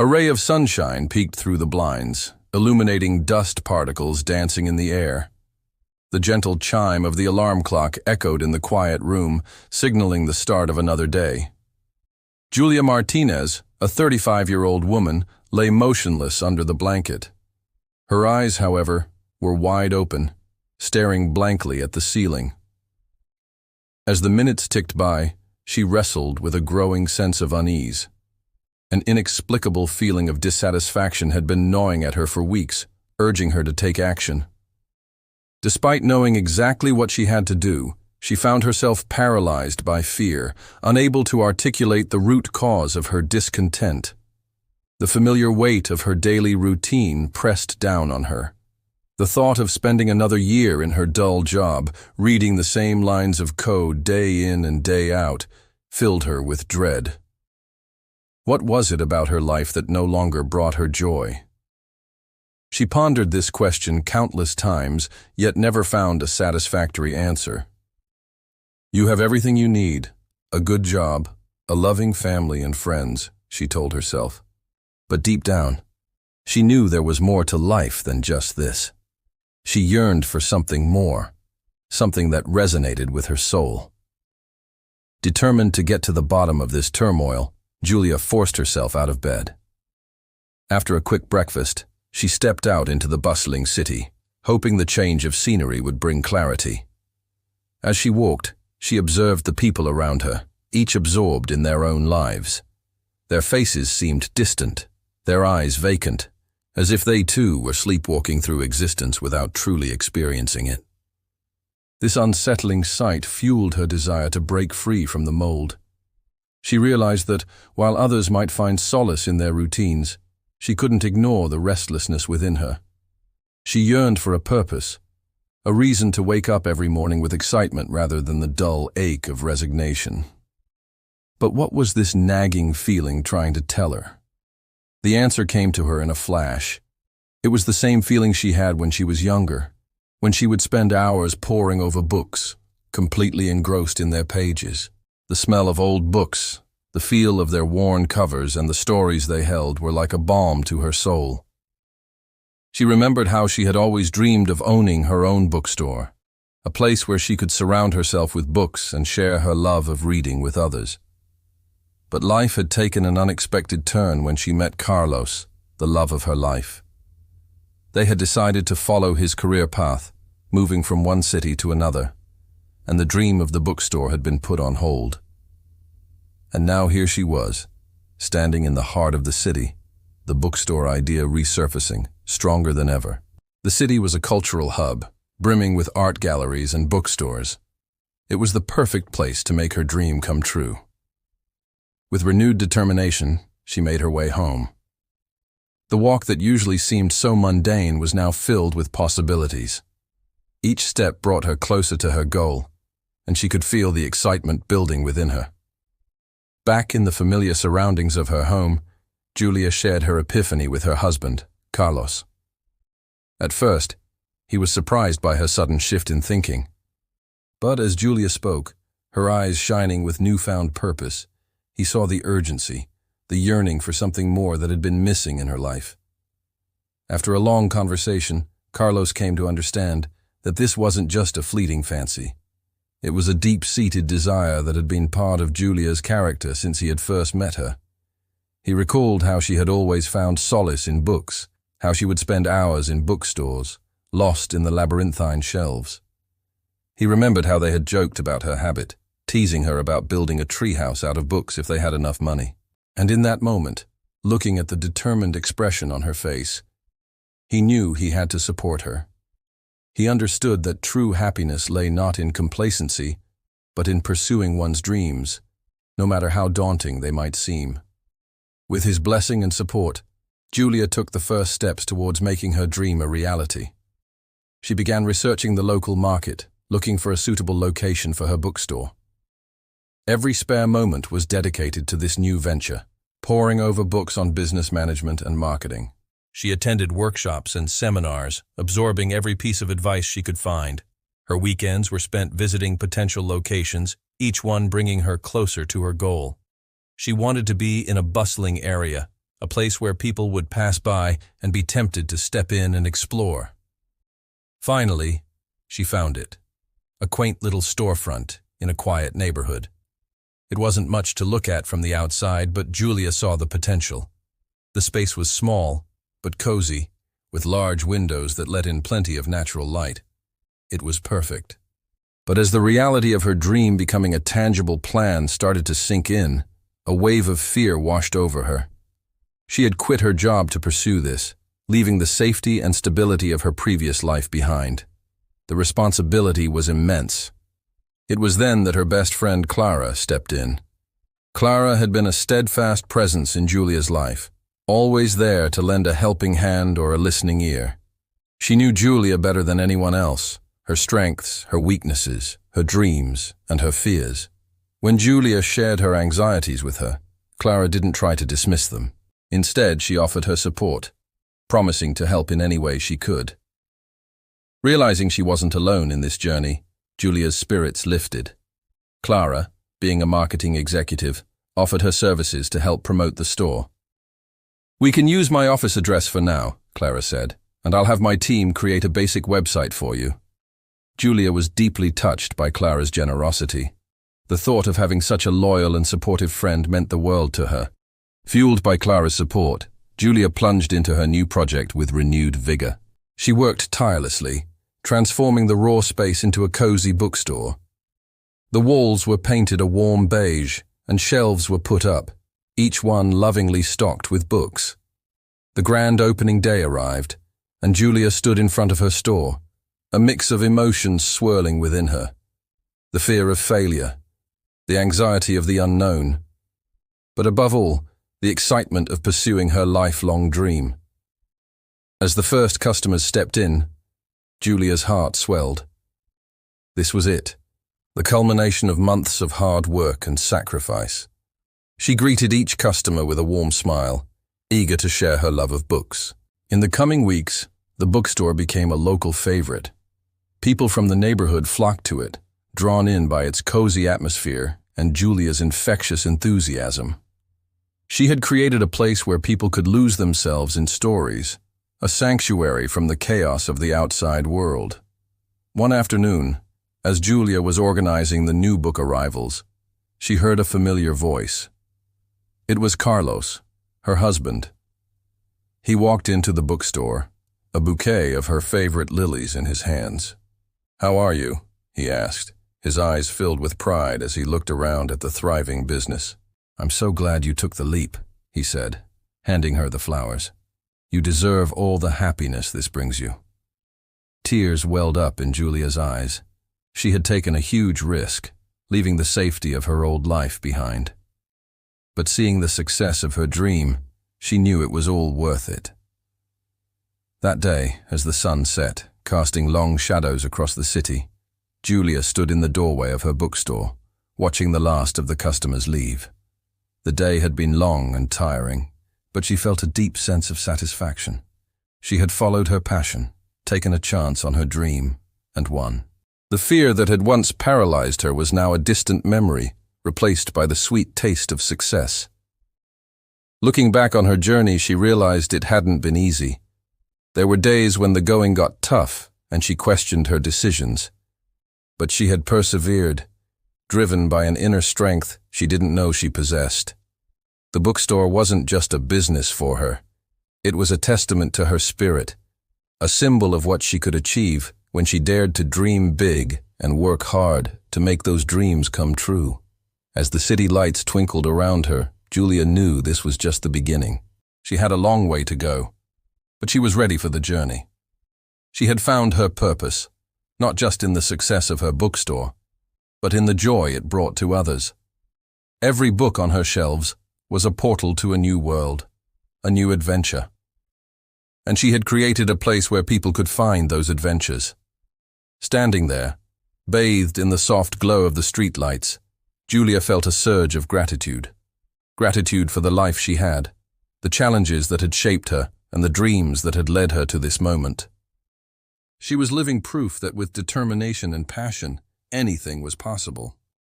A ray of sunshine peeked through the blinds, illuminating dust particles dancing in the air. The gentle chime of the alarm clock echoed in the quiet room, signaling the start of another day. Julia Martínez, a 35-year-old woman, lay motionless under the blanket. Her eyes, however, were wide open, staring blankly at the ceiling. As the minutes ticked by, she wrestled with a growing sense of unease. An inexplicable feeling of dissatisfaction had been gnawing at her for weeks, urging her to take action. Despite knowing exactly what she had to do, she found herself paralyzed by fear, unable to articulate the root cause of her discontent. The familiar weight of her daily routine pressed down on her. The thought of spending another year in her dull job, reading the same lines of code day in and day out, filled her with dread. What was it about her life that no longer brought her joy? She pondered this question countless times, yet never found a satisfactory answer. "You have everything you need, a good job, a loving family and friends," she told herself. But deep down, she knew there was more to life than just this. She yearned for something more, something that resonated with her soul. Determined to get to the bottom of this turmoil, Julia forced herself out of bed. After a quick breakfast, she stepped out into the bustling city, hoping the change of scenery would bring clarity. As she walked, she observed the people around her, each absorbed in their own lives. Their faces seemed distant, their eyes vacant, as if they too were sleepwalking through existence without truly experiencing it. This unsettling sight fueled her desire to break free from the mold. She realized that, while others might find solace in their routines, she couldn't ignore the restlessness within her. She yearned for a purpose, a reason to wake up every morning with excitement rather than the dull ache of resignation. But what was this nagging feeling trying to tell her? The answer came to her in a flash. It was the same feeling she had when she was younger, when she would spend hours poring over books, completely engrossed in their pages. The smell of old books, the feel of their worn covers, and the stories they held were like a balm to her soul. She remembered how she had always dreamed of owning her own bookstore, a place where she could surround herself with books and share her love of reading with others. But life had taken an unexpected turn when she met Carlos, the love of her life. They had decided to follow his career path, moving from one city to another, and the dream of the bookstore had been put on hold. And now here she was, standing in the heart of the city, the bookstore idea resurfacing, stronger than ever. The city was a cultural hub, brimming with art galleries and bookstores. It was the perfect place to make her dream come true. With renewed determination, she made her way home. The walk that usually seemed so mundane was now filled with possibilities. Each step brought her closer to her goal, and she could feel the excitement building within her. Back in the familiar surroundings of her home, Julia shared her epiphany with her husband, Carlos. At first, he was surprised by her sudden shift in thinking. But as Julia spoke, her eyes shining with newfound purpose, he saw the urgency, the yearning for something more that had been missing in her life. After a long conversation, Carlos came to understand that this wasn't just a fleeting fancy. It was a deep-seated desire that had been part of Julia's character since he had first met her. He recalled how she had always found solace in books, how she would spend hours in bookstores, lost in the labyrinthine shelves. He remembered how they had joked about her habit, teasing her about building a treehouse out of books if they had enough money. And in that moment, looking at the determined expression on her face, he knew he had to support her. He understood that true happiness lay not in complacency, but in pursuing one's dreams, no matter how daunting they might seem. With his blessing and support, Julia took the first steps towards making her dream a reality. She began researching the local market, looking for a suitable location for her bookstore. Every spare moment was dedicated to this new venture, poring over books on business management and marketing. She attended workshops and seminars, absorbing every piece of advice she could find. Her weekends were spent visiting potential locations, each one bringing her closer to her goal. She wanted to be in a bustling area, a place where people would pass by and be tempted to step in and explore. Finally, she found it, a quaint little storefront in a quiet neighborhood. It wasn't much to look at from the outside, but Julia saw the potential. The space was small, but cozy, with large windows that let in plenty of natural light. It was perfect. But as the reality of her dream becoming a tangible plan started to sink in, a wave of fear washed over her. She had quit her job to pursue this, leaving the safety and stability of her previous life behind. The responsibility was immense. It was then that her best friend Clara stepped in. Clara had been a steadfast presence in Julia's life, always there to lend a helping hand or a listening ear. She knew Julia better than anyone else, her strengths, her weaknesses, her dreams, and her fears. When Julia shared her anxieties with her, Clara didn't try to dismiss them. Instead, she offered her support, promising to help in any way she could. Realizing she wasn't alone in this journey, Julia's spirits lifted. Clara, being a marketing executive, offered her services to help promote the store. "We can use my office address for now," Clara said, "and I'll have my team create a basic website for you." Julia was deeply touched by Clara's generosity. The thought of having such a loyal and supportive friend meant the world to her. Fueled by Clara's support, Julia plunged into her new project with renewed vigor. She worked tirelessly, transforming the raw space into a cozy bookstore. The walls were painted a warm beige, and shelves were put up, each one lovingly stocked with books. The grand opening day arrived, and Julia stood in front of her store, a mix of emotions swirling within her. The fear of failure, the anxiety of the unknown, but above all, the excitement of pursuing her lifelong dream. As the first customers stepped in, Julia's heart swelled. This was it, the culmination of months of hard work and sacrifice. She greeted each customer with a warm smile, eager to share her love of books. In the coming weeks, the bookstore became a local favorite. People from the neighborhood flocked to it, drawn in by its cozy atmosphere and Julia's infectious enthusiasm. She had created a place where people could lose themselves in stories, a sanctuary from the chaos of the outside world. One afternoon, as Julia was organizing the new book arrivals, she heard a familiar voice. It was Carlos, her husband. He walked into the bookstore, a bouquet of her favorite lilies in his hands. "How are you?" he asked, his eyes filled with pride as he looked around at the thriving business. "I'm so glad you took the leap," he said, handing her the flowers. "You deserve all the happiness this brings you." Tears welled up in Julia's eyes. She had taken a huge risk, leaving the safety of her old life behind. But seeing the success of her dream, she knew it was all worth it. That day, as the sun set, casting long shadows across the city, Julia stood in the doorway of her bookstore, watching the last of the customers leave. The day had been long and tiring, but she felt a deep sense of satisfaction. She had followed her passion, taken a chance on her dream, and won. The fear that had once paralyzed her was now a distant memory, replaced by the sweet taste of success. Looking back on her journey, she realized it hadn't been easy. There were days when the going got tough, and she questioned her decisions. But she had persevered, driven by an inner strength she didn't know she possessed. The bookstore wasn't just a business for her. It was a testament to her spirit, a symbol of what she could achieve when she dared to dream big and work hard to make those dreams come true. As the city lights twinkled around her, Julia knew this was just the beginning. She had a long way to go, but she was ready for the journey. She had found her purpose, not just in the success of her bookstore, but in the joy it brought to others. Every book on her shelves was a portal to a new world, a new adventure. And she had created a place where people could find those adventures. Standing there, bathed in the soft glow of the streetlights, Julia felt a surge of gratitude. Gratitude for the life she had, the challenges that had shaped her, and the dreams that had led her to this moment. She was living proof that with determination and passion, anything was possible.